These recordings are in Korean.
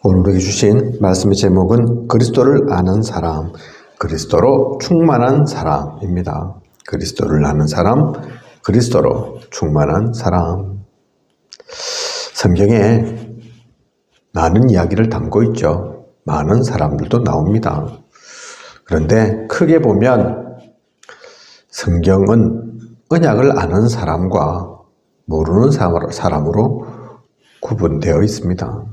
오늘에게 주신 말씀의 제목은 그리스도를 아는 사람, 그리스도로 충만한 사람입니다. 그리스도를 아는 사람, 그리스도로 충만한 사람. 성경에 많은 이야기를 담고 있죠. 많은 사람들도 나옵니다. 그런데 크게 보면 성경은 언약을 아는 사람과 모르는 사람으로 구분되어 있습니다.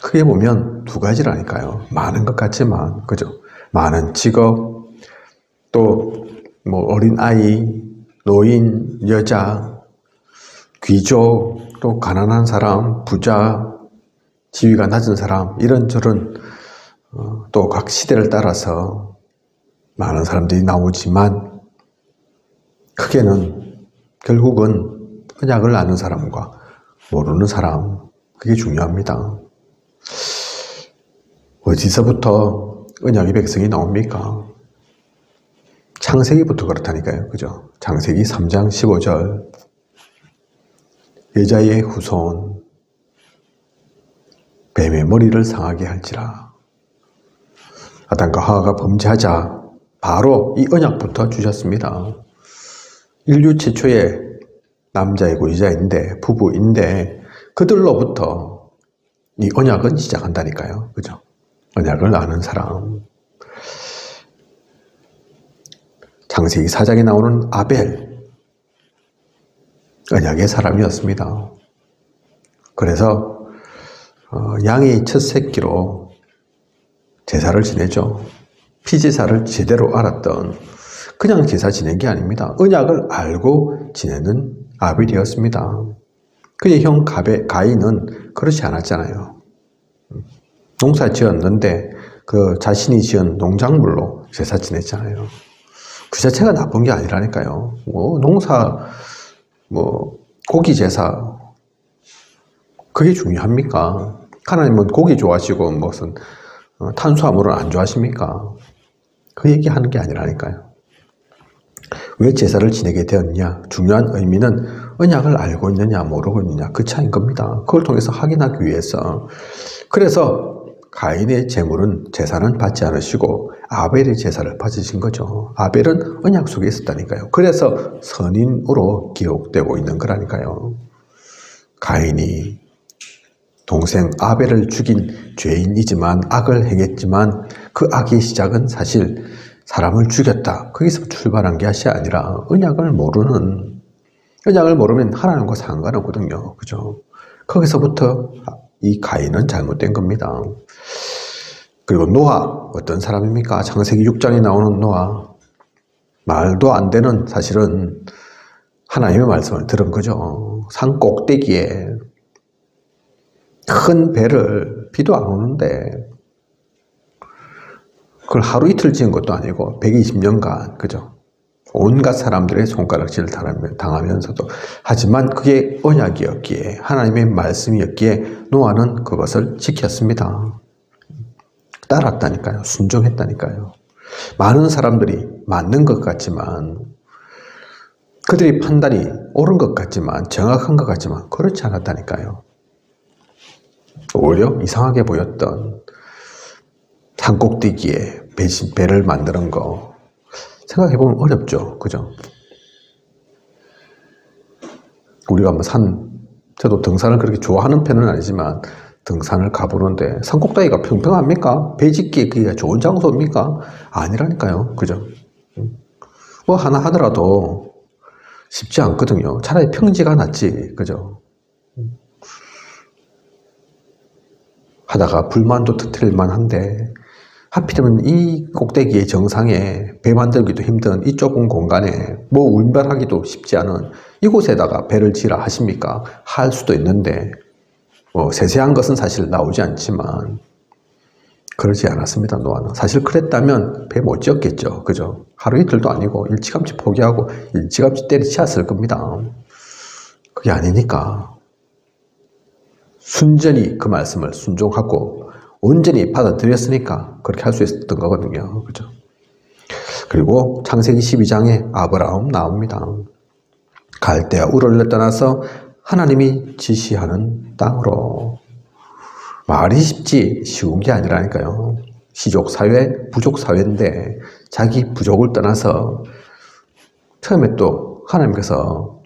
크게 보면 두 가지라니까요. 많은 것 같지만, 그죠? 많은 직업, 또 어린 아이, 노인, 여자, 귀족, 또 가난한 사람, 부자, 지위가 낮은 사람, 이런저런 또 각 시대를 따라서 많은 사람들이 나오지만 크게는 결국은 언약을 아는 사람과 모르는 사람, 그게 중요합니다. 어디서부터 언약의 백성이 나옵니까? 창세기부터 그렇다니까요. 그죠? 창세기 3장 15절. 여자의 후손, 뱀의 머리를 상하게 할지라. 아담과 하와가 범죄하자 바로 이 언약부터 주셨습니다. 인류 최초의 남자이고 여자인데, 부부인데 그들로부터 이 언약은 시작한다니까요. 그죠? 언약을 아는 사람. 창세기 4장에 나오는 아벨, 언약의 사람이었습니다. 그래서 양의 첫 새끼로 제사를 지내죠. 피제사를 제대로 알았던, 그냥 제사 지낸 게 아닙니다. 언약을 알고 지내는 아벨이었습니다. 그의 형 가인은 그렇지 않았잖아요. 농사 지었는데 그 자신이 지은 농작물로 제사 지냈잖아요. 그 자체가 나쁜 게 아니라니까요. 농사, 고기 제사, 그게 중요합니까? 하나님은 고기 좋아하시고 무슨 탄수화물은 안 좋아하십니까? 그 얘기하는 게 아니라니까요. 왜 제사를 지내게 되었냐? 중요한 의미는 언약을 알고 있느냐 모르고 있느냐, 그 차이인 겁니다. 그걸 통해서 확인하기 위해서. 그래서 가인의 제사는 받지 않으시고 아벨의 제사를 받으신 거죠. 아벨은 언약 속에 있었다니까요. 그래서 선인으로 기록되고 있는 거라니까요. 가인이 동생 아벨을 죽인 죄인이지만, 악을 행했지만 그 악의 시작은 사실 사람을 죽였다, 거기서 출발한 것이 아니라 언약을 모르면 하나님과 상관없거든요. 그죠? 거기서부터 이 가인은 잘못된 겁니다. 그리고 노아, 어떤 사람입니까? 창세기 6장에 나오는 노아, 말도 안 되는, 사실은 하나님의 말씀을 들은 거죠. 산 꼭대기에 큰 배를, 비도 안 오는데 그걸 하루 이틀 지은 것도 아니고 120년간, 그죠? 온갖 사람들의 손가락질을 당하면서도, 하지만 그게 언약이었기에, 하나님의 말씀이었기에 노아는 그것을 지켰습니다. 따랐다니까요. 순종했다니까요. 많은 사람들이 맞는 것 같지만, 그들의 판단이 옳은 것 같지만, 정확한 것 같지만 그렇지 않았다니까요. 오히려 이상하게 보였던 산꼭대기에 배를 만드는 거, 생각해보면 어렵죠. 그죠? 우리가 저도 등산을 그렇게 좋아하는 편은 아니지만 등산을 가보는데 산꼭대기가 평평합니까? 배 짓기에 좋은 장소입니까? 아니라니까요. 그죠? 하나 하더라도 쉽지 않거든요. 차라리 평지가 낫지. 그죠? 하다가 불만도 터뜨릴만 한데, 하필이면 이 꼭대기의 정상에 배 만들기도 힘든 이 좁은 공간에 운반하기도 쉽지 않은 이곳에다가 배를 지으라 하십니까? 할 수도 있는데, 세세한 것은 사실 나오지 않지만 그러지 않았습니다. 노아는. 사실 그랬다면 배 못 지었겠죠. 그죠? 하루 이틀도 아니고 일찌감치 포기하고 일찌감치 때려치웠을 겁니다. 그게 아니니까 순전히 그 말씀을 순종하고 온전히 받아들였으니까 그렇게 할 수 있었던 거거든요. 그죠? 그리고 창세기 12장에 아브라함 나옵니다. 갈대아 우르를 떠나서 하나님이 지시하는 땅으로 말이 쉽지 쉬운 게 아니라니까요. 시족사회, 부족사회인데 자기 부족을 떠나서 처음에 또 하나님께서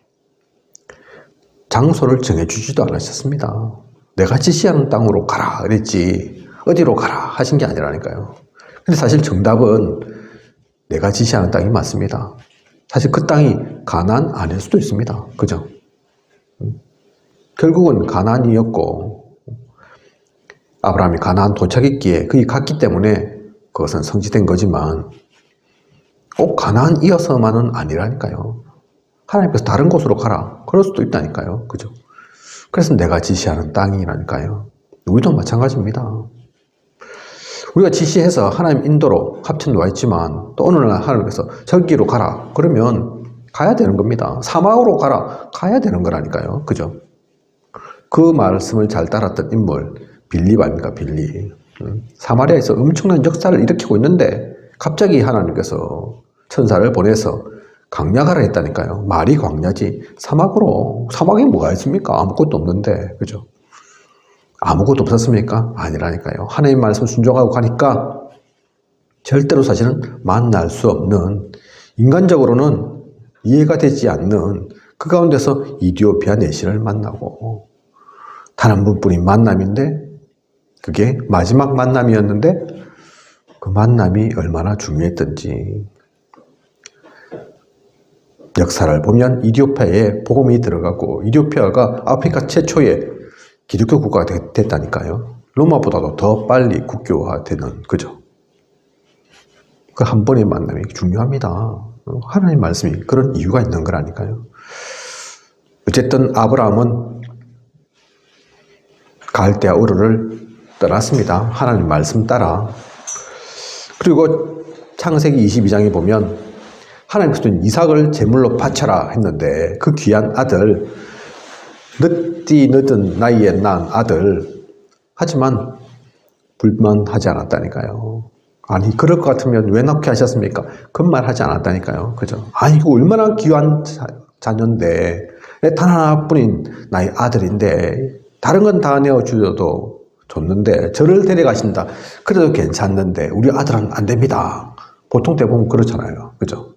장소를 정해주지도 않으셨습니다. 내가 지시하는 땅으로 가라 그랬지 어디로 가라 하신 게 아니라니까요. 근데 사실 정답은 내가 지시하는 땅이 맞습니다. 사실 그 땅이 가나안 아닐 수도 있습니다. 그죠? 결국은 가나안이었고 아브라함이 가나안 도착했기에 거기 갔기 때문에 그것은 성취된 거지만 꼭 가나안이어서만은 아니라니까요. 하나님께서 다른 곳으로 가라 그럴 수도 있다니까요. 그죠? 그래서 내가 지시하는 땅이라니까요. 우리도 마찬가지입니다. 우리가 지시해서 하나님 인도로 합천도 와 있지만 또 어느 날 하나님께서 저기로 가라 그러면 가야 되는 겁니다. 사막으로 가라 가야 되는 거라니까요. 그죠? 그 말씀을 잘 따랐던 인물 빌립 아닙니까? 빌립. 사마리아에서 엄청난 역사를 일으키고 있는데 갑자기 하나님께서 천사를 보내서 광야 가라 했다니까요. 말이 광야지 사막으로. 사막에 뭐가 있습니까? 아무것도 없는데. 그죠? 아무것도 없었습니까? 아니라니까요. 하나님 말씀 순종하고 가니까 절대로 사실은 만날 수 없는, 인간적으로는 이해가 되지 않는 그 가운데서 이디오피아 내시를 만나고 단 한 번뿐인 만남인데 그게 마지막 만남이었는데 그 만남이 얼마나 중요했던지. 역사를 보면 이디오피아에 복음이 들어가고 이디오피아가 아프리카 최초의 기독교 국가가 됐다니까요. 로마보다도 더 빨리 국교화되는, 그죠? 그 한 번의 만남이 중요합니다. 하나님 말씀이 그런 이유가 있는 거라니까요. 어쨌든 아브라함은 갈대아 우르를 떠났습니다. 하나님 말씀 따라. 그리고 창세기 22장에 보면 하나님께서는 이삭을 제물로 바쳐라 했는데 그 귀한 아들, 늦은 나이에 난 아들, 하지만 불만하지 않았다니까요. 아니 그럴 것 같으면 왜 낳게 하셨습니까? 그런 말 하지 않았다니까요. 그죠? 아니 이거 얼마나 귀한 자녀인데, 단 하나뿐인 나의 아들인데 다른 건 다 내어주셔도 좋는데 저를 데려가신다 그래도 괜찮는데 우리 아들은 안 됩니다. 보통 대부분 그렇잖아요. 그죠?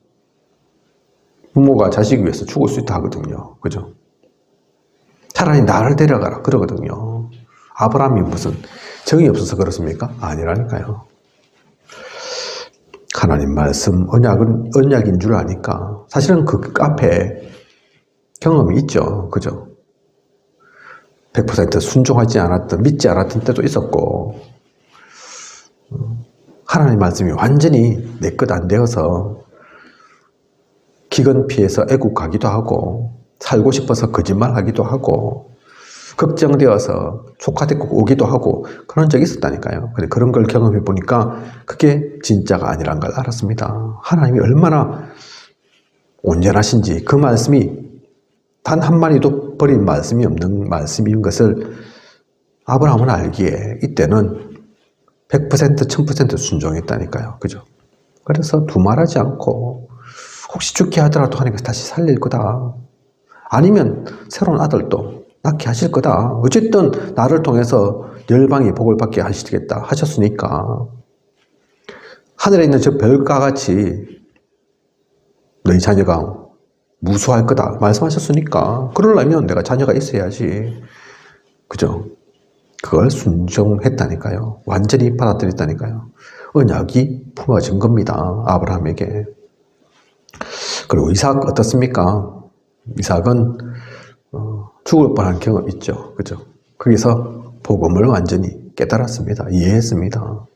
부모가 자식 위해서 죽을 수 있다 하거든요. 그죠? 차라리 나를 데려가라 그러거든요. 아브라함이 무슨 정이 없어서 그렇습니까? 아니라니까요. 하나님 말씀, 언약은 언약인 줄 아니까. 사실은 그 앞에 경험이 있죠. 그죠? 100% 순종하지 않았던, 믿지 않았던 때도 있었고, 하나님 말씀이 완전히 내 것 안 되어서 기근 피해서 애국 가기도 하고, 살고 싶어서 거짓말 하기도 하고, 걱정되어서 조카데리고 오기도 하고 그런 적이 있었다니까요. 근데 그런 걸 경험해 보니까 그게 진짜가 아니란 걸 알았습니다. 하나님이 얼마나 온전하신지, 그 말씀이 단 한마디도 버린 말씀이 없는 말씀인 것을 아브라함은 알기에 이때는 100%, 1000% 순종했다니까요. 그죠? 그래서 두말하지 않고 혹시 죽게 하더라도 하나님께서 다시 살릴 거다. 아니면 새로운 아들도 낳게 하실 거다. 어쨌든 나를 통해서 열방이 복을 받게 하시겠다 하셨으니까 하늘에 있는 저 별과 같이 너희 자녀가 무수할 거다 말씀하셨으니까 그러려면 내가 자녀가 있어야지. 그죠? 그걸 순종했다니까요. 완전히 받아들였다니까요. 언약이 품어진 겁니다. 아브라함에게. 그리고 이삭 어떻습니까? 이삭은 죽을 뻔한 경험 있죠. 그죠? 거기서 복음을 완전히 깨달았습니다. 이해했습니다.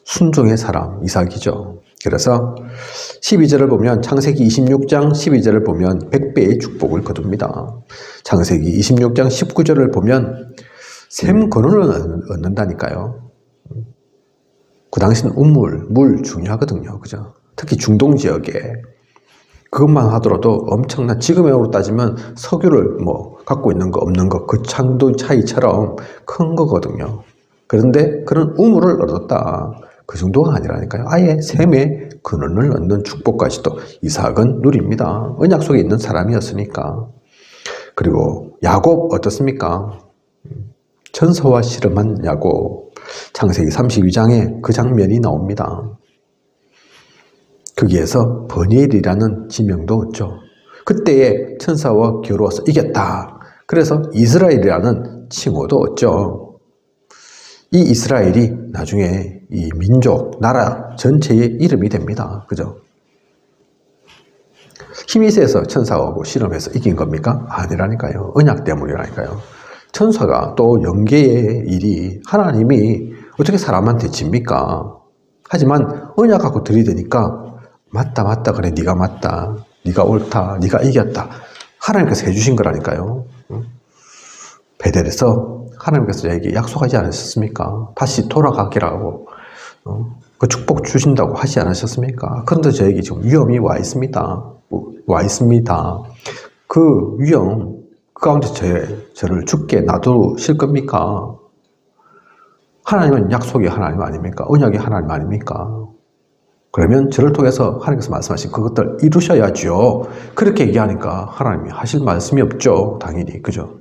순종의 사람, 이삭이죠. 그래서 12절을 보면, 창세기 26장 12절을 보면 100배의 축복을 거둡니다. 창세기 26장 19절을 보면 샘 근원을 얻는다니까요. 그 당시는 우물, 물 중요하거든요. 그죠? 특히 중동 지역에 그것만 하더라도 엄청난, 지금의 으로 따지면 석유를 뭐 갖고 있는 거 없는 거 그 정도 차이처럼 큰 거거든요. 그런데 그런 우물을 얻었다. 그 정도가 아니라니까요. 아예 샘의 근원을 얻는 축복까지도 이삭은 누립니다. 언약 속에 있는 사람이었으니까. 그리고 야곱 어떻습니까? 천사와 씨름한 야곱. 창세기 32장에 그 장면이 나옵니다. 거기에서 버니엘이라는 지명도 얻죠. 그때에 천사와 겨루어서 이겼다. 그래서 이스라엘이라는 칭호도 얻죠. 이 이스라엘이 나중에 이 민족, 나라 전체의 이름이 됩니다. 그죠? 힘이 세서 천사하고 씨름해서 이긴 겁니까? 아니라니까요. 언약 때문이라니까요. 천사가 또 영계의 일이 하나님이 어떻게 사람한테 집니까? 하지만 언약 갖고 들이대니까 맞다 그래 네가 맞다 네가 옳다 네가 이겼다 하나님께서 해주신 거라니까요. 베델에서 하나님께서 저에게 약속하지 않으셨습니까? 다시 돌아가기라고 그 축복 주신다고 하지 않으셨습니까? 그런데 저에게 지금 위험이 와 있습니다. 그 위험 그 가운데 저를 죽게 놔두실 겁니까? 하나님은 약속이 하나님 아닙니까? 언약이 하나님 아닙니까? 그러면 저를 통해서 하나님께서 말씀하신 그것들 이루셔야죠. 그렇게 얘기하니까 하나님이 하실 말씀이 없죠. 당연히. 그죠?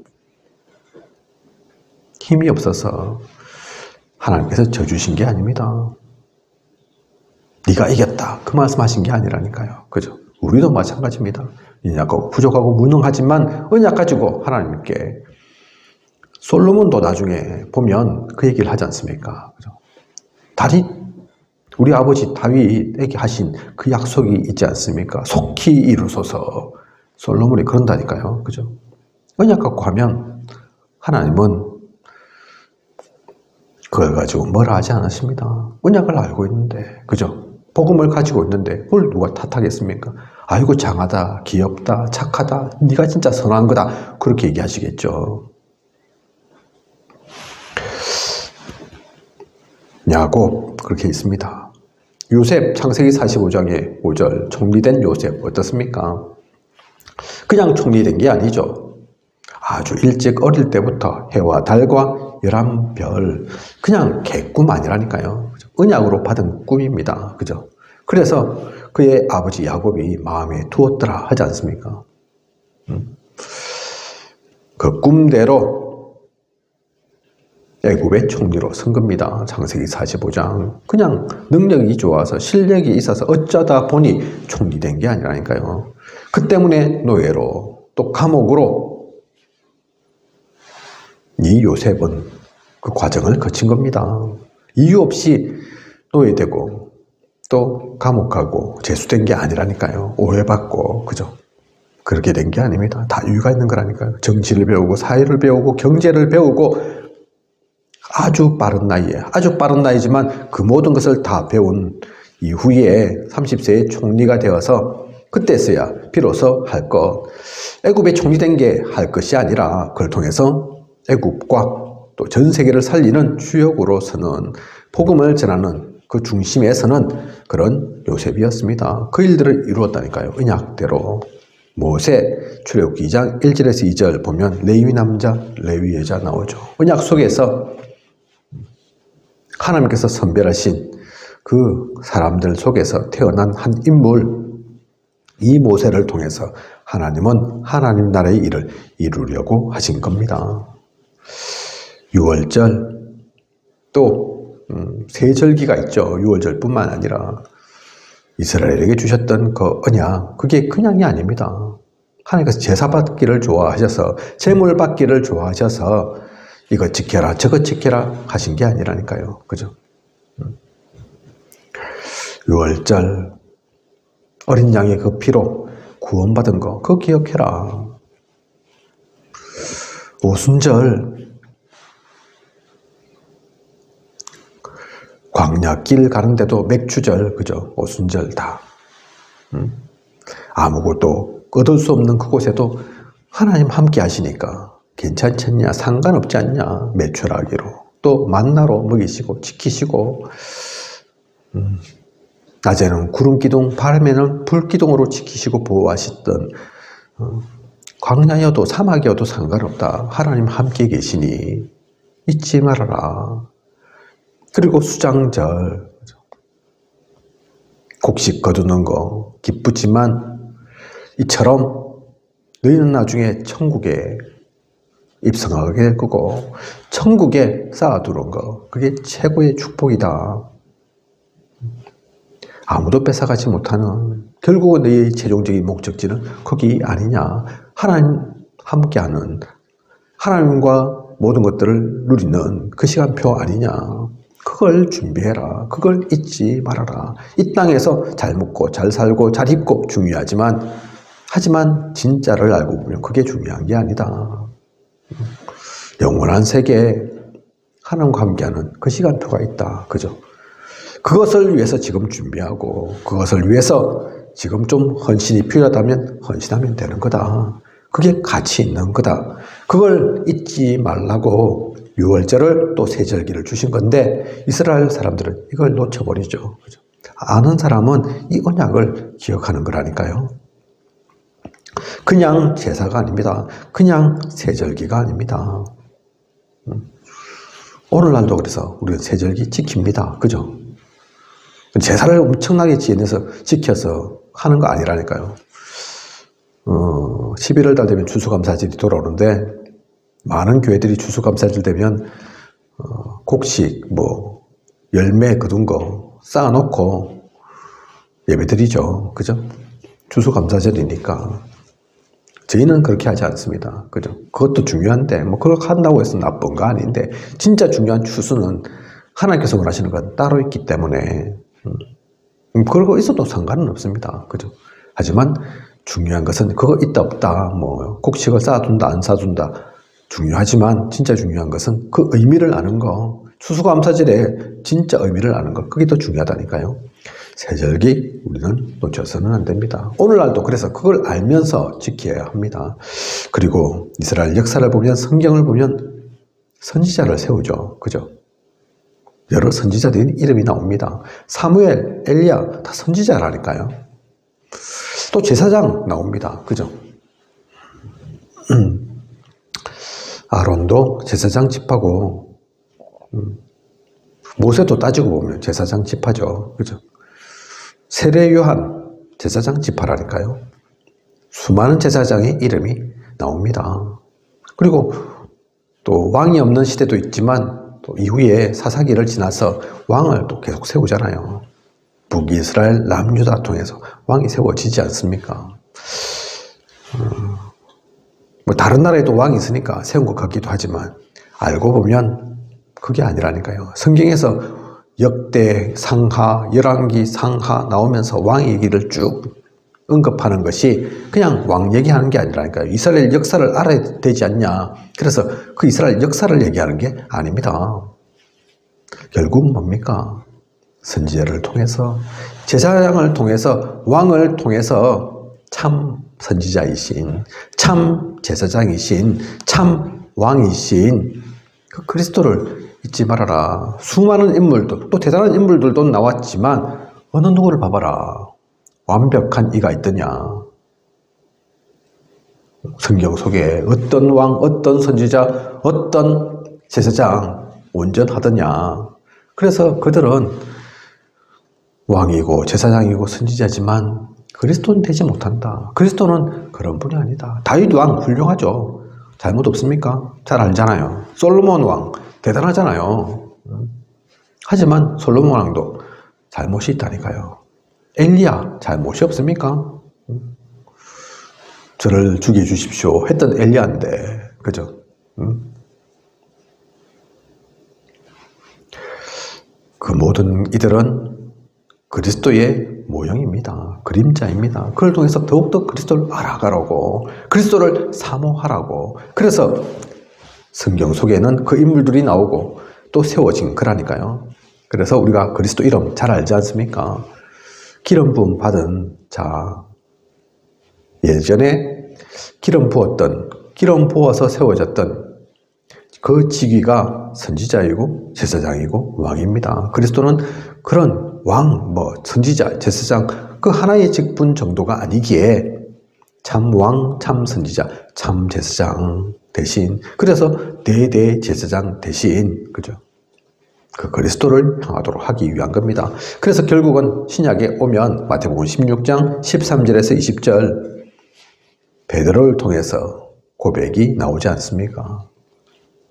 힘이 없어서 하나님께서 져주신 게 아닙니다. 네가 이겼다. 그 말씀하신 게 아니라니까요. 그죠? 우리도 마찬가지입니다. 약하고 부족하고 무능하지만 언약 가지고 하나님께 솔로몬도 나중에 보면 그 얘기를 하지 않습니까? 그죠? 우리 아버지 다윗에게 하신 그 약속이 있지 않습니까? 속히 이루소서. 솔로몬이 그런다니까요. 그죠? 언약 갖고 하면 하나님은 그걸 가지고 뭐라 하지 않으십니다. 언약을 알고 있는데, 그죠? 복음을 가지고 있는데 그걸 누가 탓하겠습니까? 아이고 장하다, 귀엽다, 착하다, 네가 진짜 선한 거다. 그렇게 얘기하시겠죠. 야곱 그렇게 있습니다. 요셉 창세기 45장의 5절 총리된 요셉 어떻습니까? 그냥 총리된 게 아니죠. 아주 일찍 어릴 때부터 해와 달과 11별 그냥 개꿈 아니라니까요. 언약으로 받은 꿈입니다. 그죠? 그래서 그의 아버지 야곱이 마음에 두었더라 하지 않습니까? 그 꿈대로 애굽의 총리로 선 겁니다. 창세기 45장. 그냥 능력이 좋아서 실력이 있어서 어쩌다 보니 총리 된 게 아니라니까요. 그 때문에 노예로 또 감옥으로 이 요셉은 그 과정을 거친 겁니다. 이유 없이 노예되고 또 감옥 가고 재수된 게 아니라니까요. 오해받고 그죠? 그렇게 된 게 아닙니다. 다 이유가 있는 거라니까요. 정치를 배우고 사회를 배우고 경제를 배우고 아주 빠른 나이지만 그 모든 것을 다 배운 이후에 30세에 총리가 되어서 그때서야 비로소 할 것. 애굽에 총리된 게 할 것이 아니라 그걸 통해서 애굽과 또 전 세계를 살리는 주역으로서는 복음을 전하는 그 중심에 서는 그런 요셉이었습니다. 그 일들을 이루었다니까요. 언약대로. 모세 출애굽기 2장 1절에서 2절 보면 레위 남자, 레위 여자 나오죠. 언약 속에서 하나님께서 선별하신 그 사람들 속에서 태어난 한 인물, 이 모세를 통해서 하나님은 하나님 나라의 일을 이루려고 하신 겁니다. 유월절, 또 세절기가 있죠. 유월절뿐만 아니라 이스라엘에게 주셨던 그 언약, 그게 그냥이 아닙니다. 하나님께서 제사 받기를 좋아하셔서, 제물 받기를 좋아하셔서 이거 지켜라 저거 지켜라 하신 게 아니라니까요. 그죠? 유월절 어린 양의 그 피로 구원받은 거 그거 기억해라. 오순절 광야길 가는데도 맥추절 그죠? 오순절 다 아무것도 얻을 수 없는 그곳에도 하나님 함께 하시니까 괜찮겠냐? 상관없지 않냐? 매출하기로. 또 만나로 먹이시고 지키시고 낮에는 구름기둥, 밤에는 불기둥으로 지키시고 보호하시던 광야여도 사막이어도 상관없다. 하나님 함께 계시니 잊지 말아라. 그리고 수장절 곡식 거두는 거 기쁘지만 이처럼 너희는 나중에 천국에 입성하게 될 거고 천국에 쌓아두는 거 그게 최고의 축복이다. 아무도 뺏어가지 못하는 결국은 너의 최종적인 목적지는 거기 아니냐. 하나님 함께하는 하나님과 모든 것들을 누리는 그 시간표 아니냐. 그걸 준비해라. 그걸 잊지 말아라. 이 땅에서 잘 먹고 잘 살고 잘 입고 중요하지만 하지만 진짜를 알고 보면 그게 중요한 게 아니다. 영원한 세계에 하나님과 함께하는 그 시간표가 있다. 그죠? 그것을 위해서 지금 준비하고 그것을 위해서 지금 좀 헌신이 필요하다면 헌신하면 되는 거다. 그게 가치 있는 거다. 그걸 잊지 말라고 유월절을 또 세절기를 주신 건데 이스라엘 사람들은 이걸 놓쳐버리죠. 그죠? 아는 사람은 이 언약을 기억하는 거라니까요. 그냥 제사가 아닙니다. 그냥 세절기가 아닙니다. 오늘날도 그래서 우리는 세절기 지킵니다. 그죠? 제사를 엄청나게 지켜서 하는 거 아니라니까요. 11월 달 되면 추수감사절이 돌아오는데 많은 교회들이 추수감사절 되면 곡식, 열매 거둔 거 쌓아놓고 예배드리죠. 그죠? 추수감사절이니까. 저희는 그렇게 하지 않습니다. 그죠? 그것도 중요한데, 그렇게 한다고 해서 나쁜 거 아닌데, 진짜 중요한 추수는 하나님께서 원하시는 건 따로 있기 때문에, 그러고 있어도 상관은 없습니다. 그죠? 하지만 중요한 것은 그거 있다 없다, 곡식을 쌓아둔다 안 쌓아둔다 중요하지만 진짜 중요한 것은 그 의미를 아는 거, 추수감사절에 진짜 의미를 아는 거, 그게 더 중요하다니까요. 세절기 우리는 놓쳐서는 안 됩니다. 오늘날도 그래서 그걸 알면서 지켜야 합니다. 그리고 이스라엘 역사를 보면 성경을 보면 선지자를 세우죠. 그죠? 여러 선지자들이 이름이 나옵니다. 사무엘, 엘리야 다 선지자라니까요. 또 제사장 나옵니다. 그죠? 아론도 제사장 집하고 모세도 따지고 보면 제사장 집하죠. 그죠? 세례 요한 제사장 집하라니까요. 수많은 제사장의 이름이 나옵니다. 그리고 또 왕이 없는 시대도 있지만 또 이후에 사사기를 지나서 왕을 또 계속 세우잖아요. 북이스라엘 남유다 통해서 왕이 세워지지 않습니까? 다른 나라에도 왕이 있으니까 세운 것 같기도 하지만 알고 보면 그게 아니라니까요. 성경에서 역대 상하, 열왕기 상하 나오면서 왕 얘기를 쭉 언급하는 것이 그냥 왕 얘기하는 게 아니라니까요. 이스라엘 역사를 알아야 되지 않냐. 그래서 그 이스라엘 역사를 얘기하는 게 아닙니다. 결국 뭡니까? 선지자를 통해서, 제사장을 통해서, 왕을 통해서 참 선지자이신, 참 제사장이신, 참 왕이신 그 그리스도를 잊지 말아라. 수많은 인물들, 또 대단한 인물들도 나왔지만 어느 누구를 봐봐라. 완벽한 이가 있더냐. 성경 속에 어떤 왕, 어떤 선지자, 어떤 제사장 온전하더냐. 그래서 그들은 왕이고 제사장이고 선지자지만 그리스도는 되지 못한다. 그리스도는 그런 분이 아니다. 다윗 왕 훌륭하죠. 잘못 없습니까? 잘 알잖아요. 솔로몬 왕 대단하잖아요. 하지만 솔로몬 왕도 잘못이 있다니까요. 엘리야 잘못이 없습니까? 저를 죽여주십시오 했던 엘리야인데, 그죠? 그 모든 이들은 그리스도의 모형입니다. 그림자입니다. 그걸 통해서 더욱더 그리스도를 알아가라고, 그리스도를 사모하라고. 그래서 성경 속에는 그 인물들이 나오고 또 세워진 거라니까요. 그래서 우리가 그리스도 이름 잘 알지 않습니까? 기름 부음 받은 자, 예전에 기름 부어서 세워졌던 그 직위가 선지자이고 제사장이고 왕입니다. 그리스도는 그런 왕, 선지자, 제사장 그 하나의 직분 정도가 아니기에 참 왕, 참 선지자, 참 제사장 대신, 그래서 대대 제사장 대신, 그죠? 그 그리스도를 향하도록 하기 위한 겁니다. 그래서 결국은 신약에 오면 마태복음 16장 13절에서 20절 베드로를 통해서 고백이 나오지 않습니까?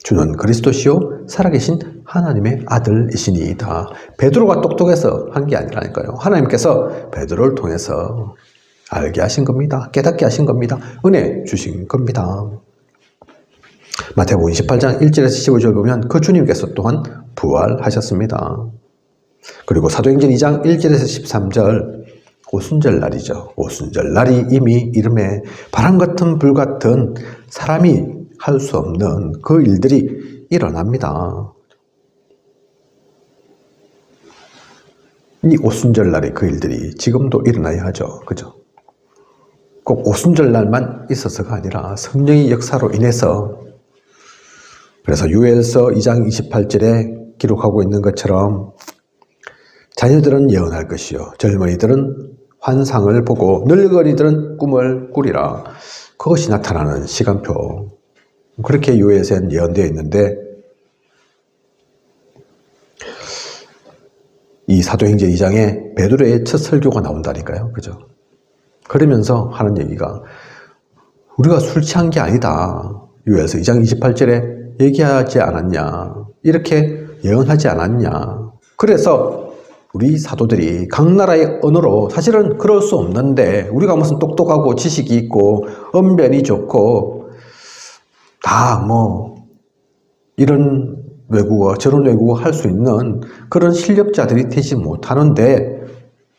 주는 그리스도시요 살아계신 하나님의 아들이시니이다. 베드로가 똑똑해서 한 게 아니라니까요. 하나님께서 베드로를 통해서 알게 하신 겁니다. 깨닫게 하신 겁니다. 은혜 주신 겁니다. 마태복음 28장 1절에서 15절 보면 그 주님께서 또한 부활하셨습니다. 그리고 사도행전 2장 1절에서 13절 오순절 날이죠. 오순절 날이 이미 이름에 바람 같은 불 같은 사람이 할 수 없는 그 일들이 일어납니다. 이 오순절 날의 그 일들이 지금도 일어나야 하죠. 그죠? 꼭 오순절 날만 있어서가 아니라 성령의 역사로 인해서 그래서 요엘서 2장 28절에 기록하고 있는 것처럼 자녀들은 예언할 것이요 젊은이들은 환상을 보고 늙은이들은 꿈을 꾸리라. 그것이 나타나는 시간표. 그렇게 요엘서에는 예언되어 있는데 이 사도행전 2장에 베드로의 첫 설교가 나온다니까요. 그죠? 그러면서 하는 얘기가 우리가 술 취한 게 아니다. 요엘서 2장 28절에 얘기하지 않았냐. 이렇게 예언하지 않았냐. 그래서 우리 사도들이 각 나라의 언어로 사실은 그럴 수 없는데 우리가 무슨 똑똑하고 지식이 있고 언변이 좋고 다 뭐 이런 외국어 저런 외국어 할 수 있는 그런 실력자들이 되지 못하는데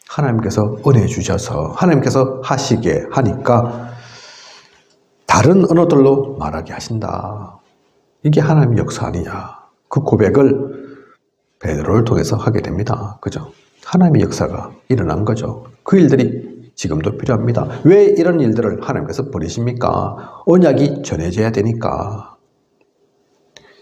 하나님께서 은혜 주셔서 하나님께서 하시게 하니까 다른 언어들로 말하게 하신다. 이게 하나님의 역사 아니냐. 그 고백을 베드로를 통해서 하게 됩니다. 그죠? 하나님의 역사가 일어난 거죠. 그 일들이 지금도 필요합니다. 왜 이런 일들을 하나님께서 버리십니까? 언약이 전해져야 되니까.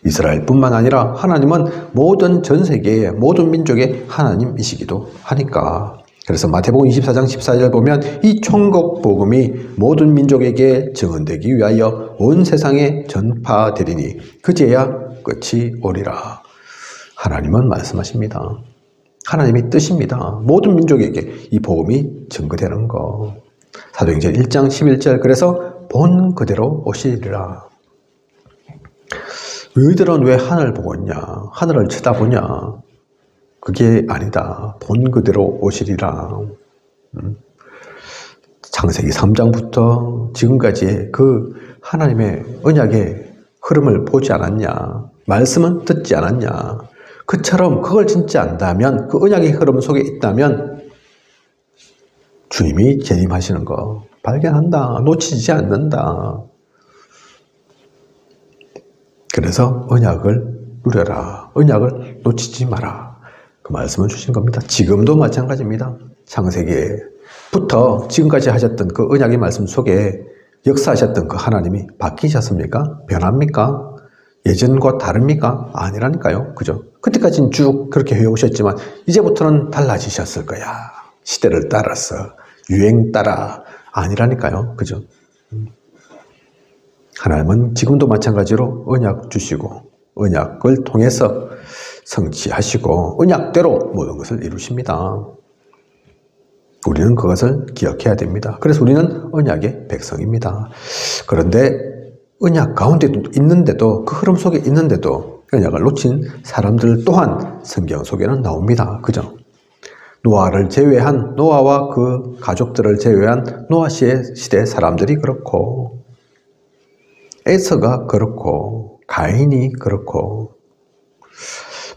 이스라엘뿐만 아니라 하나님은 모든 전 세계의 모든 민족의 하나님이시기도 하니까. 그래서 마태복음 24장 14절 보면 이 천국 복음이 모든 민족에게 증언되기 위하여 온 세상에 전파되리니 그제야 끝이 오리라. 하나님은 말씀하십니다. 하나님의 뜻입니다. 모든 민족에게 이 복음이 증거되는 거. 사도행전 1장 11절 그래서 본 그대로 오시리라. 너희들은 왜 하늘을 보고 있냐? 하늘을 쳐다보냐? 그게 아니다. 본 그대로 오시리라. 창세기 3장부터 지금까지 그 하나님의 언약의 흐름을 보지 않았냐? 말씀은 듣지 않았냐? 그처럼 그걸 진짜 안다면 그 언약의 흐름 속에 있다면 주님이 재림하시는 거 발견한다. 놓치지 않는다. 그래서 언약을 누려라. 언약을 놓치지 마라. 그 말씀을 주신 겁니다. 지금도 마찬가지입니다. 창세기부터 지금까지 하셨던 그 언약의 말씀 속에 역사하셨던 그 하나님이 바뀌셨습니까? 변합니까? 예전과 다릅니까? 아니라니까요. 그죠? 그때까지는 쭉 그렇게 해오셨지만 이제부터는 달라지셨을 거야. 시대를 따라서 유행 따라 아니라니까요. 그죠? 하나님은 지금도 마찬가지로 언약 주시고 언약을 통해서 성취하시고 언약대로 모든 것을 이루십니다. 우리는 그것을 기억해야 됩니다. 그래서 우리는 언약의 백성입니다. 그런데 언약 가운데도 있는데도 그 흐름 속에 있는데도 언약을 놓친 사람들 또한 성경 속에는 나옵니다. 그죠? 노아를 제외한 노아와 그 가족들을 제외한 노아 시대 사람들이 그렇고 에서가 그렇고 가인이 그렇고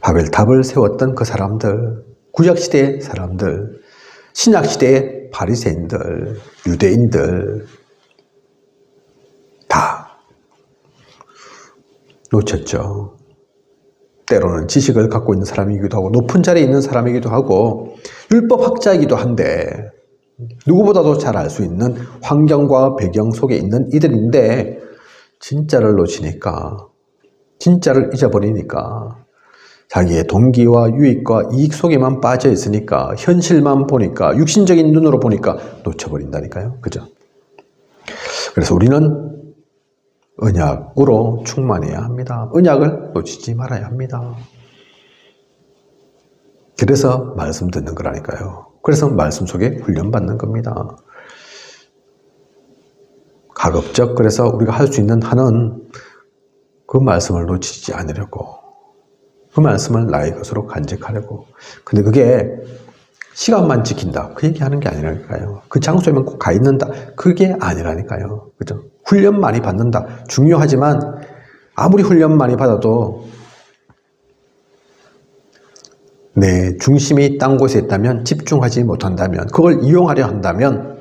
바벨탑을 세웠던 그 사람들 구약시대의 사람들 신약시대의 바리새인들 유대인들 다 놓쳤죠. 때로는 지식을 갖고 있는 사람이기도 하고 높은 자리에 있는 사람이기도 하고 율법학자이기도 한데 누구보다도 잘 알 수 있는 환경과 배경 속에 있는 이들인데 진짜를 놓치니까 진짜를 잊어버리니까 자기의 동기와 유익과 이익 속에만 빠져 있으니까 현실만 보니까 육신적인 눈으로 보니까 놓쳐버린다니까요. 그죠? 그래서 우리는 언약으로 충만해야 합니다. 언약을 놓치지 말아야 합니다. 그래서 말씀 듣는 거라니까요. 그래서 말씀 속에 훈련받는 겁니다. 가급적 그래서 우리가 할 수 있는 한은 그 말씀을 놓치지 않으려고, 그 말씀을 나의 것으로 간직하려고. 근데 그게 시간만 지킨다, 그 얘기하는 게 아니라니까요. 그 장소에만 꼭 가 있는다, 그게 아니라니까요. 그죠? 훈련 많이 받는다, 중요하지만 아무리 훈련 많이 받아도 내 중심이 딴 곳에 있다면, 집중하지 못한다면, 그걸 이용하려 한다면,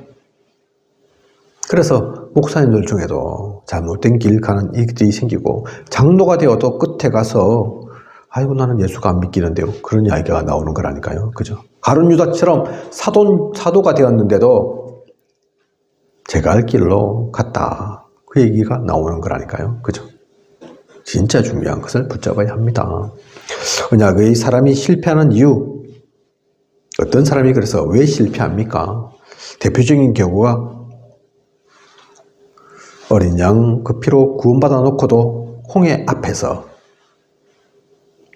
그래서 목사님들 중에도 잘못된 길 가는 이들이 생기고, 장로가 되어도 끝에 가서 아이고 나는 예수가 안 믿기는데요, 그런 이야기가 나오는 거라니까요. 그죠? 가룟 유다처럼 사도가 되었는데도 제가 알 길로 갔다, 그 얘기가 나오는 거라니까요. 그죠? 진짜 중요한 것을 붙잡아야 합니다. 언약의 사람이 실패하는 이유, 어떤 사람이 그래서 왜 실패합니까? 대표적인 경우가 어린 양 그 피로 구원받아 놓고도 홍해 앞에서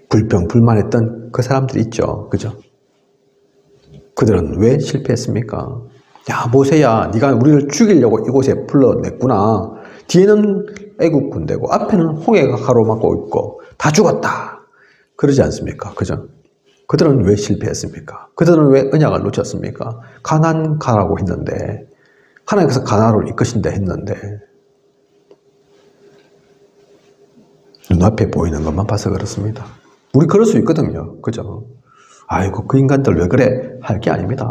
불평불만했던 그 사람들이 있죠. 그죠? 그들은 왜 실패했습니까? 야, 모세야, 네가 우리를 죽이려고 이곳에 불러냈구나. 뒤에는 애국 군대고 앞에는 홍해가 가로막고 있고 다 죽었다, 그러지 않습니까? 그죠? 그들은 왜 실패했습니까? 그들은 왜 언약을 놓쳤습니까? 가나안 가라고 했는데, 하나님께서 가나안으로 이끄신다 했는데 눈앞에 보이는 것만 봐서 그렇습니다. 우리 그럴 수 있거든요. 그죠? 아이고 그 인간들 왜 그래 할 게 아닙니다.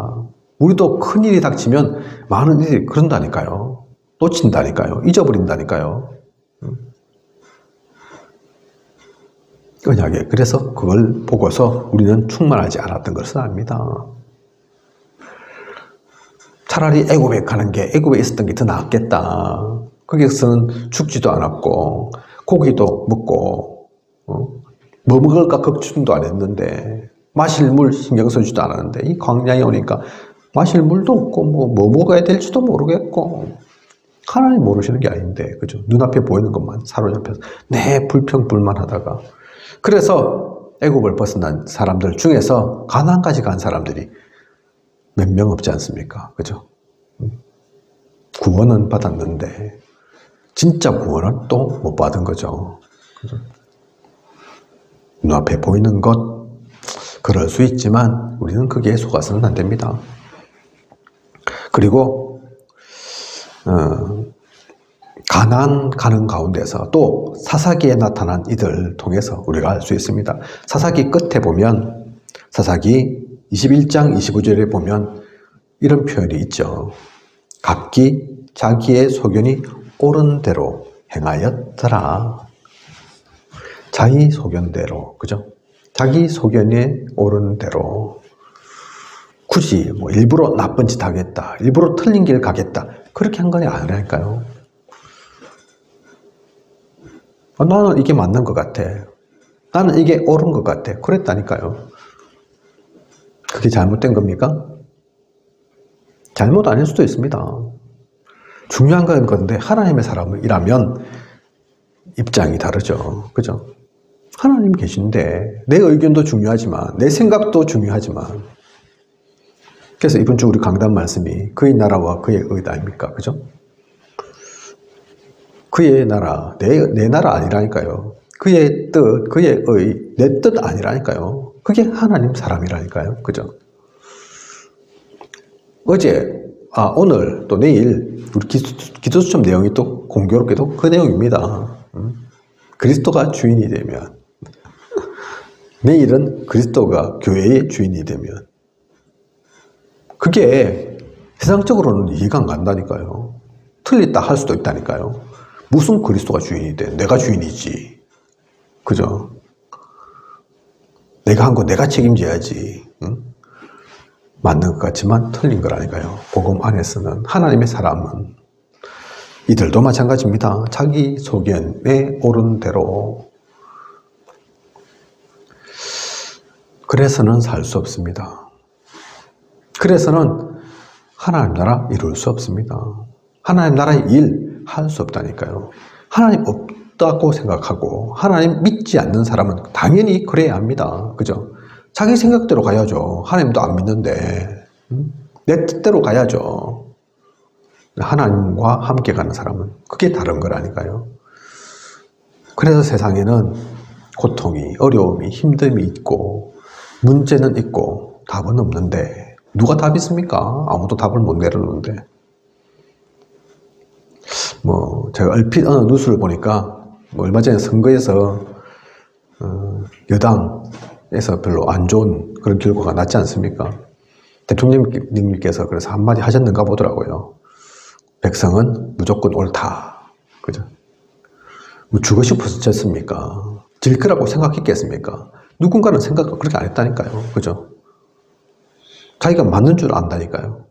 우리도 큰일이 닥치면 많은 일이 그런다니까요. 놓친다니까요. 잊어버린다니까요. 언약에, 그래서 그걸 보고서 우리는 충만하지 않았던 것을 압니다. 차라리 애굽에 가는 게, 애굽에 있었던 게 더 낫겠다. 거기서는 죽지도 않았고 고기도 먹고 뭐 먹을까 걱정도 안 했는데, 마실 물 신경 써주지도 않았는데 이 광야에 오니까 마실 물도 없고 뭐 먹어야 될지도 모르겠고, 하나님 모르시는 게 아닌데, 그죠? 눈앞에 보이는 것만 사로잡혀서 불평불만하다가, 그래서 애굽을 벗어난 사람들 중에서 가나안까지 간 사람들이 몇 명 없지 않습니까? 그죠? 구원은 받았는데 진짜 구원은 또 못 받은 거죠. 그죠? 눈앞에 보이는 것, 그럴 수 있지만 우리는 거기에 속아서는 안 됩니다. 그리고 가나안 가는 가운데서 또 사사기에 나타난 이들 통해서 우리가 알 수 있습니다. 사사기 끝에 보면, 사사기 21장 25절에 보면 이런 표현이 있죠. 각기 자기의 소견이 옳은 대로 행하였더라. 자기 소견대로, 그죠? 자기 소견에 옳은 대로. 굳이 뭐 일부러 나쁜 짓 하겠다, 일부러 틀린 길 가겠다, 그렇게 한 건 아니라니까요. 나는 이게 맞는 것 같아, 나는 이게 옳은 것 같아, 그랬다니까요. 그게 잘못된 겁니까? 잘못 아닐 수도 있습니다. 중요한 건 건데, 하나님의 사람이라면 입장이 다르죠. 그죠? 하나님 계신데 내 의견도 중요하지만 내 생각도 중요하지만, 그래서 이번 주 우리 강단 말씀이 그의 나라와 그의 의 아닙니까? 그죠? 그의 나라, 내 나라 아니라니까요. 그의 뜻, 그의 의, 내 뜻 아니라니까요. 그게 하나님 사람이라니까요. 그죠? 어제, 오늘 또 내일 우리 기도수첩 내용이 또 공교롭게도 그 내용입니다. 그리스도가 주인이 되면, 내일은 그리스도가 교회의 주인이 되면, 그게 세상적으로는 이해가 안 간다니까요. 틀렸다 할 수도 있다니까요. 무슨 그리스도가 주인이 돼? 내가 주인이지. 그죠? 내가 한 거 내가 책임져야지. 응? 맞는 것 같지만 틀린 거라니까요. 복음 안에서는, 하나님의 사람은 이들도 마찬가지입니다. 자기 소견에 옳은 대로. 그래서는 살 수 없습니다. 그래서는 하나님 나라 이룰 수 없습니다. 하나님 나라의 일 할 수 없다니까요. 하나님 없다고 생각하고 하나님 믿지 않는 사람은 당연히 그래야 합니다. 그죠? 자기 생각대로 가야죠. 하나님도 안 믿는데 내 뜻대로 가야죠. 하나님과 함께 가는 사람은 그게 다른 거라니까요. 그래서 세상에는 고통이, 어려움이, 힘듦이 있고 문제는 있고 답은 없는데 누가 답이 있습니까? 아무도 답을 못 내려놓는데. 제가 얼핏 어느 뉴스를 보니까 얼마 전에 선거에서 여당에서 별로 안 좋은 그런 결과가 났지 않습니까? 대통령님께서 그래서 한마디 하셨는가 보더라고요. 백성은 무조건 옳다. 그죠? 주고 싶어서 졌습니까? 질 거라고 생각했겠습니까? 누군가는 생각을 그렇게 안 했다니까요. 그죠? 자기가 맞는 줄 안다니까요.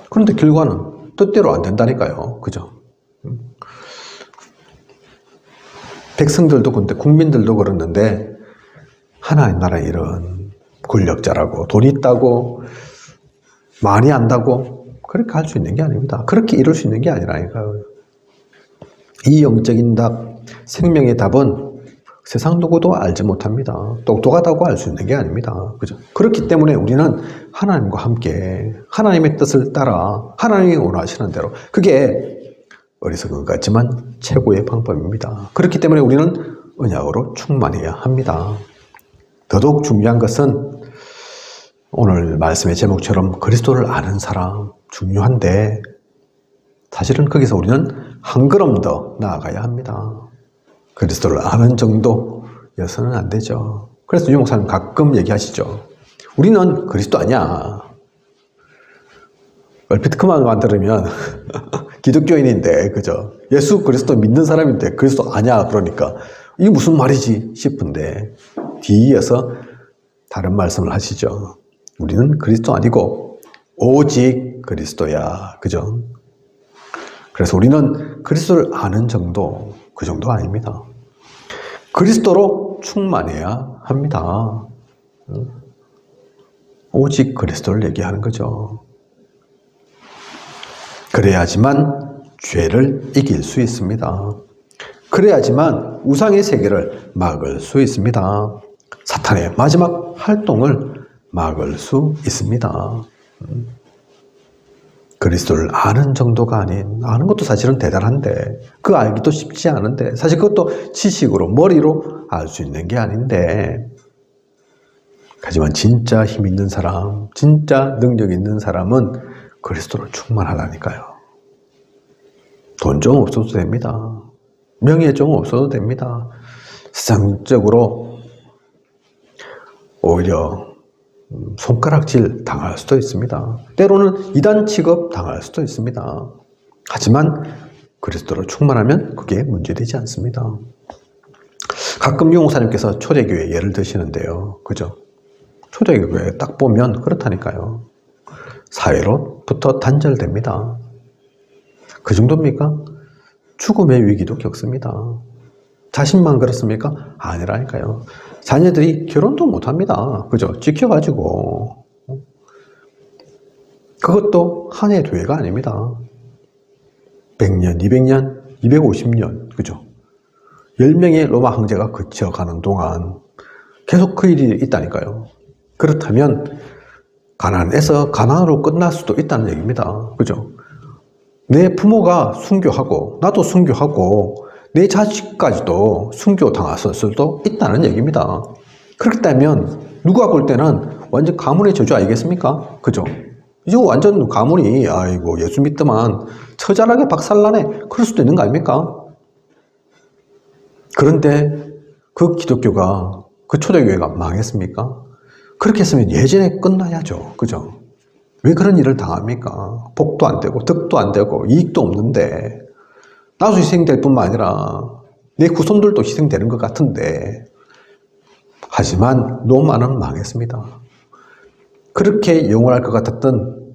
그런데 결과는 뜻대로 안 된다니까요. 그죠? 백성들도 근데 국민들도 그러는데 하나님 나라 이런 권력자라고 돈 있다고 많이 안다고 그렇게 할 수 있는 게 아닙니다. 그렇게 이룰 수 있는 게 아니라니까요. 이 영적인 답, 생명의 답은 세상 누구도 알지 못합니다. 똑똑하다고 알 수 있는 게 아닙니다. 그죠? 그렇기 때문에 우리는 하나님과 함께 하나님의 뜻을 따라 하나님이 원하시는 대로, 그게 어리석은 것 같지만 최고의 방법입니다. 그렇기 때문에 우리는 언약으로 충만해야 합니다. 더더욱 중요한 것은 오늘 말씀의 제목처럼 그리스도를 아는 사람 중요한데, 사실은 거기서 우리는 한 걸음 더 나아가야 합니다. 그리스도를 아는 정도여서는 안 되죠. 그래서 유 목사님 가끔 얘기하시죠. 우리는 그리스도 아니야. 얼핏 그 말만 들으면 기독교인인데, 그죠? 예수 그리스도 믿는 사람인데 그리스도 아니야. 그러니까 이게 무슨 말이지 싶은데 뒤이어서 다른 말씀을 하시죠. 우리는 그리스도 아니고 오직 그리스도야. 그죠? 그래서 우리는 그리스도를 아는 정도, 그 정도 아닙니다. 그리스도로 충만해야 합니다. 오직 그리스도를 얘기하는 거죠. 그래야지만 죄를 이길 수 있습니다. 그래야지만 우상의 세계를 막을 수 있습니다. 사탄의 마지막 활동을 막을 수 있습니다. 그리스도를 아는 정도가 아닌, 아는 것도 사실은 대단한데, 그 알기도 쉽지 않은데, 사실 그것도 지식으로, 머리로 알 수 있는 게 아닌데, 하지만 진짜 힘 있는 사람, 진짜 능력 있는 사람은 그리스도로 충만하다니까요. 돈 좀 없어도 됩니다. 명예 좀 없어도 됩니다. 세상적으로 오히려 손가락질 당할 수도 있습니다. 때로는 이단 취급 당할 수도 있습니다. 하지만 그리스도로 충만하면 그게 문제되지 않습니다. 가끔 유 목사님께서 초대교회 예를 드시는데요. 그죠? 초대교회 딱 보면 그렇다니까요. 사회로부터 단절됩니다. 그 정도입니까? 죽음의 위기도 겪습니다. 자신만 그렇습니까? 아니라니까요. 자녀들이 결혼도 못합니다. 그죠? 지켜가지고. 그것도 한 해 두 해가 아닙니다. 100년, 200년, 250년. 그죠? 10명의 로마 황제가 그쳐가는 동안 계속 그 일이 있다니까요. 그렇다면 가난에서 가난으로 끝날 수도 있다는 얘기입니다. 그죠? 내 부모가 순교하고 나도 순교하고 내 자식까지도 순교당할 수도 있다는 얘기입니다. 그렇다면 누가 볼 때는 완전 가문의 저주 아니겠습니까? 그죠? 이거 완전 가문이 아이고 예수 믿더만 처절하게 박살나네, 그럴 수도 있는 거 아닙니까? 그런데 그 기독교가, 그 초대교회가 망했습니까? 그렇게 했으면 예전에 끝나야죠. 그죠? 왜 그런 일을 당합니까? 복도 안 되고 덕도 안 되고 이익도 없는데, 나도 희생될 뿐만 아니라 내 후손들도 희생되는 것 같은데. 하지만 로마는 망했습니다. 그렇게 영원할 것 같았던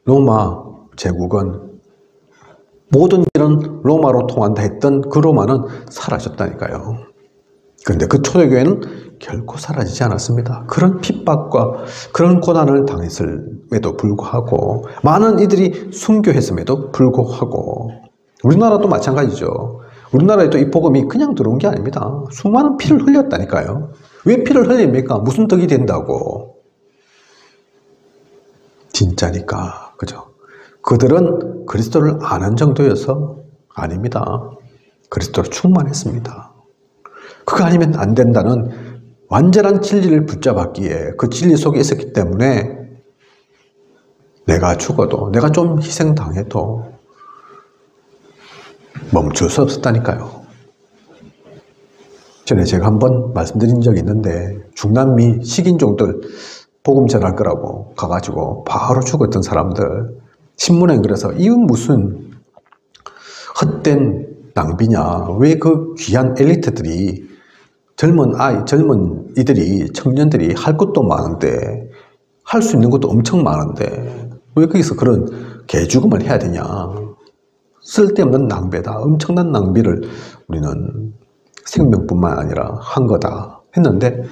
로마 제국은, 모든 일은 로마로 통한다 했던 그 로마는 사라졌다니까요. 그런데 그 초대교회는 결코 사라지지 않았습니다. 그런 핍박과 그런 고난을 당했음에도 불구하고, 많은 이들이 순교했음에도 불구하고, 우리나라도 마찬가지죠. 우리나라에도 이 복음이 그냥 들어온 게 아닙니다. 수많은 피를 흘렸다니까요. 왜 피를 흘립니까? 무슨 덕이 된다고. 진짜니까. 그죠? 그들은 그리스도를 아는 정도여서 아닙니다. 그리스도로 충만했습니다. 그거 아니면 안 된다는 완전한 진리를 붙잡았기에 그 진리 속에 있었기 때문에 내가 죽어도, 내가 좀 희생당해도 멈출 수 없었다니까요. 전에 제가 한번 말씀드린 적이 있는데 중남미 식인종들 복음 전할 거라고 가가지고 바로 죽었던 사람들 신문에 그래서 이건 무슨 헛된 낭비냐, 왜 그 귀한 엘리트들이 젊은 이들이 청년들이 할 것도 많은데 할 수 있는 것도 엄청 많은데 왜 거기서 그런 개죽음을 해야 되냐, 쓸데없는 낭비다, 엄청난 낭비를 우리는 생명뿐만 아니라 한 거다 했는데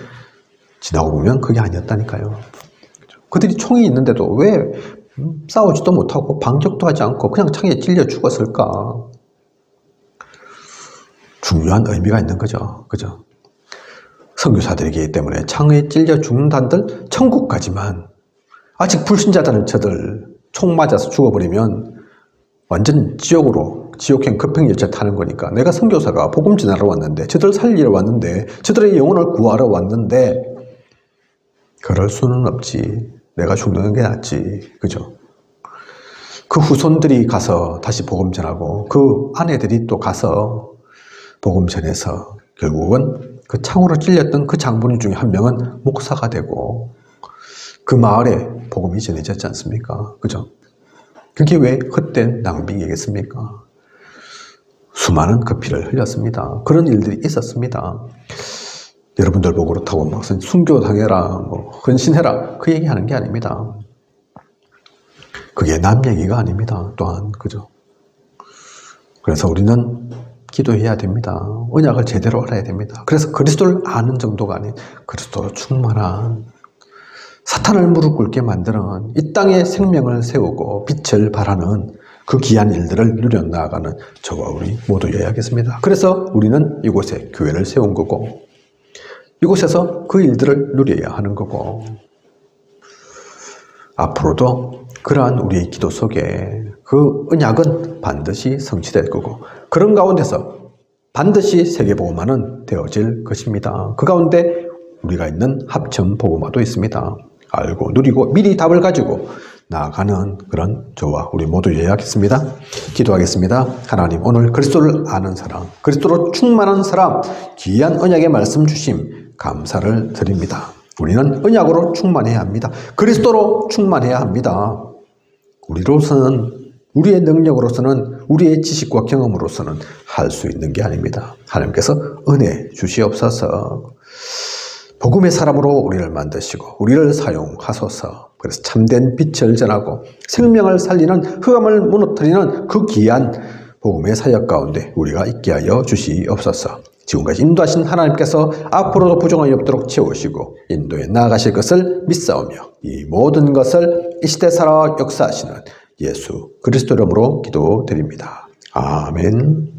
지나고 보면 그게 아니었다니까요. 그들이 총이 있는데도 왜 싸우지도 못하고 반격도 하지 않고 그냥 창에 찔려 죽었을까? 중요한 의미가 있는 거죠. 그죠? 선교사들이기 때문에 창에 찔려 죽는다들 천국 가지만 아직 불신자들은 저들 총 맞아서 죽어버리면 완전 지옥행 급행열차 타는 거니까 내가 선교사가 복음 전하러 왔는데 저들 살리러 왔는데 저들의 영혼을 구하러 왔는데 그럴 수는 없지. 내가 죽는 게 낫지. 그죠? 그 후손들이 가서 다시 복음 전하고 그 아내들이 또 가서 복음 전해서 결국은 그 창으로 찔렸던 그 장본인 중에 한 명은 목사가 되고 그 마을에 복음이 전해졌지 않습니까? 그죠? 그게 왜 헛된 낭비이겠습니까? 수많은 그 피를 흘렸습니다. 그런 일들이 있었습니다. 여러분들 보고 그렇다고 무슨 순교당해라, 헌신해라 그 얘기하는 게 아닙니다. 그게 남 얘기가 아닙니다. 또한 그죠? 그래서 우리는 기도해야 됩니다. 언약을 제대로 알아야 됩니다. 그래서 그리스도를 아는 정도가 아닌 그리스도로 충만한 사탄을 무릎 꿇게 만드는 이 땅에 생명을 세우고 빛을 발하는 그 귀한 일들을 누려나가는 저와 우리 모두여야겠습니다. 그래서 우리는 이곳에 교회를 세운 거고 이곳에서 그 일들을 누려야 하는 거고 앞으로도 그러한 우리의 기도 속에 그 언약은 반드시 성취될 거고 그런 가운데서 반드시 세계복음화는 되어질 것입니다. 그 가운데 우리가 있는 합천복음화도 있습니다. 알고 누리고 미리 답을 가지고 나아가는 그런 저와 우리 모두여야겠습니다. 기도하겠습니다. 하나님, 오늘 그리스도를 아는 사람, 그리스도로 충만한 사람, 귀한 언약의 말씀 주심 감사를 드립니다. 우리는 언약으로 충만해야 합니다. 그리스도로 충만해야 합니다. 우리로서는, 우리의 능력으로서는, 우리의 지식과 경험으로서는 할 수 있는 게 아닙니다. 하나님께서 은혜 주시옵소서. 복음의 사람으로 우리를 만드시고 우리를 사용하소서. 그래서 참된 빛을 전하고 생명을 살리는, 흑암을 무너뜨리는 그 귀한 복음의 사역 가운데 우리가 있게 하여 주시옵소서. 지금까지 인도하신 하나님께서 앞으로도 부정함이 없도록 채우시고 인도에 나아가실 것을 믿사오며 이 모든 것을 이 시대 살아 역사하시는 예수 그리스도 이름으로 기도드립니다. 아멘.